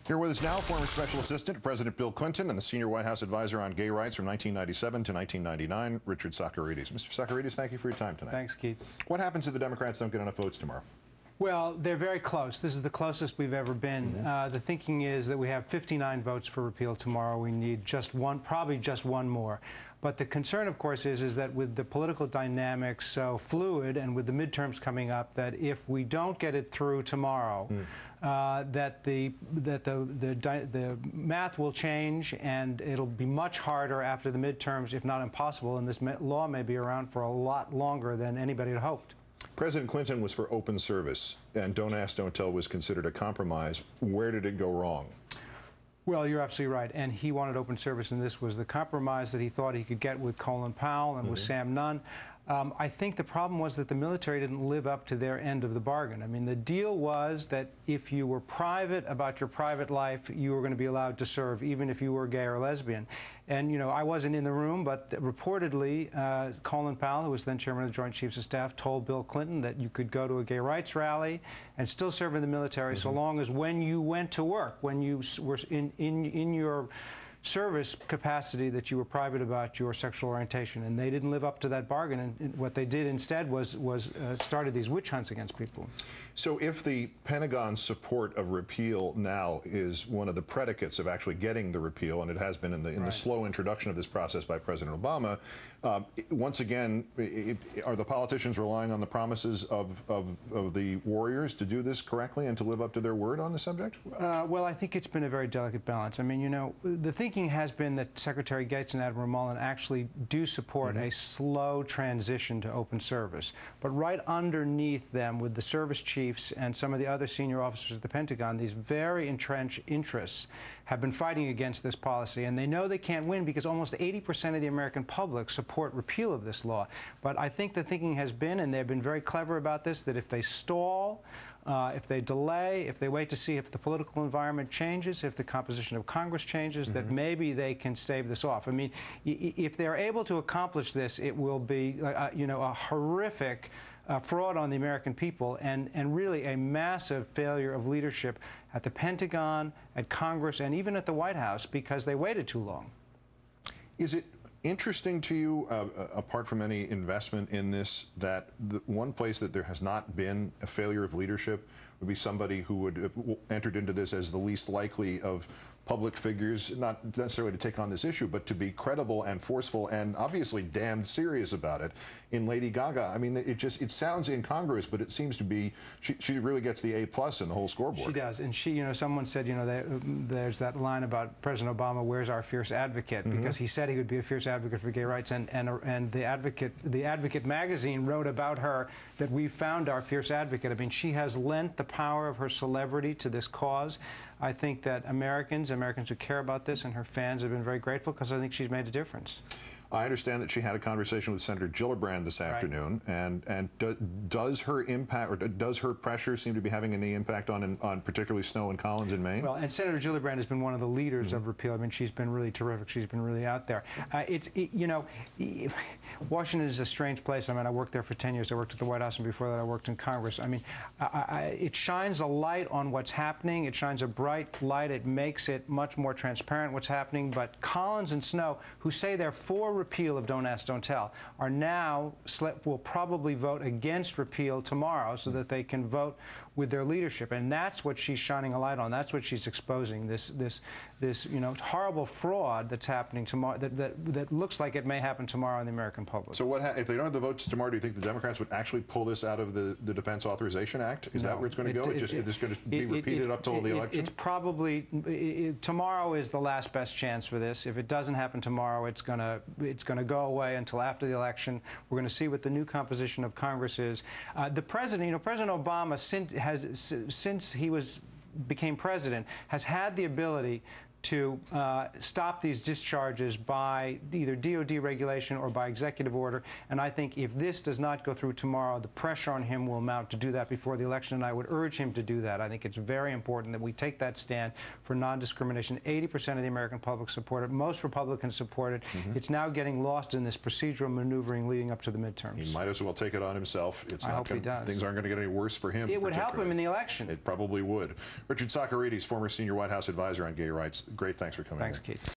Here with us now, former Special Assistant to President Bill Clinton and the Senior White House Advisor on Gay Rights from 1997 to 1999, Richard Socarides. Mr. Socarides, thank you for your time tonight. Thanks, Keith. What happens if the Democrats don't get enough votes tomorrow? Well, they're very close. This is the closest we've ever been. The thinking is that we have 59 votes for repeal tomorrow. We need just one, probably just one more. But the concern, of course, is that with the political dynamics so fluid and with the midterms coming up, that if we don't get it through tomorrow, that the math will change and it'll be much harder after the midterms, if not impossible. And this law may be around for a lot longer than anybody had hoped. President Clinton was for open service, and Don't Ask, Don't Tell was considered a compromise. Where did it go wrong? Well, you're absolutely right. And he wanted open service, and this was the compromise that he thought he could get with Colin Powell and with Sam Nunn. I think the problem was that the military didn't live up to their end of the bargain. I mean, the deal was that if you were private about your private life, you were going to be allowed to serve, even if you were gay or lesbian. And, you know, I wasn't in the room, but reportedly, Colin Powell, who was then chairman of the Joint Chiefs of Staff, told Bill Clinton that you could go to a gay rights rally and still serve in the military so long as when you went to work, when you were in your service capacity, that you were private about your sexual orientation. And they didn't live up to that bargain, and what they did instead was started these witch hunts against people. So if the Pentagon's support of repeal now is one of the predicates of actually getting the repeal, and it has been in the slow introduction of this process by President Obama, once again, are the politicians relying on the promises of the warriors to do this correctly and to live up to their word on the subject? Well, I think it's been a very delicate balance. I mean, you know, the thinking has been that Secretary Gates and Admiral Mullen actually do support a slow transition to open service. But right underneath them, with the service chiefs and some of the other senior officers at the Pentagon, these very entrenched interests have been fighting against this policy. And they know they can't win because almost 80% of the American public support repeal of this law. But I think the thinking has been, and they've been very clever about this, that if they stall, if they delay, if they wait to see if the political environment changes, if the composition of Congress changes, that maybe they can stave this off. I mean, if they're able to accomplish this, it will be, you know, a horrific fraud on the American people and really a massive failure of leadership at the Pentagon, at Congress, and even at the White House because they waited too long. Is it interesting to you, apart from any investment in this, that the one place that there has not been a failure of leadership would be somebody who would have entered into this as the least likely of public figures, not necessarily to take on this issue, but to be credible and forceful and obviously damned serious about it, in Lady Gaga? I mean, it sounds incongruous, but it seems to be, she really gets the A+ in the whole scoreboard. She does, and she, you know, someone said, you know, there's that line about President Obama, where's our fierce advocate? Because he said he would be a fierce advocate for gay rights, and the Advocate magazine wrote about her that we found our fierce advocate. I mean, she has lent the power of her celebrity to this cause. I think that Americans who care about this and her fans have been very grateful because I think she's made a difference. I understand that she had a conversation with Senator Gillibrand this afternoon, and does her impact, or does her pressure seem to be having any impact on particularly Snow and Collins in Maine? Well, and Senator Gillibrand has been one of the leaders of repeal. I mean, she's been really terrific. She's been really out there. You know, Washington is a strange place. I mean, I worked there for 10 years. I worked at the White House, and before that I worked in Congress. I mean, it shines a light on what's happening. It shines a bright light. It makes it much more transparent what's happening. But Collins and Snow, who say they're for repeal of Don't Ask, Don't Tell, are now will probably vote against repeal tomorrow so that they can vote with their leadership. And that's what she's shining a light on. That's what she's exposing, this you know, horrible fraud that's happening tomorrow, that looks like it may happen tomorrow in the American public. So if they don't have the votes tomorrow, do you think the Democrats would actually pull this out of the Defense Authorization Act? Is that where it's going to go? Is this going to be repeated up till the election? It's probably, tomorrow is the last best chance for this. If it doesn't happen tomorrow, it's going to go away until after the election. We're going to see what the new composition of Congress is. The president, you know, President Obama, since he became president, has had the ability to stop these discharges by either DOD regulation or by executive order. And I think if this does not go through tomorrow, the pressure on him will mount to do that before the election, and I would urge him to do that. I think it's very important that we take that stand for non-discrimination. 80% of the American public support it. Most Republicans support it. It's now getting lost in this procedural maneuvering leading up to the midterms. He might as well take it on himself. It's I not hope he does. Things aren't going to get any worse for him. It would help him in the election. It probably would. Richard Socarides, former senior White House advisor on gay rights. Great, thanks for coming in. Thanks, Keith.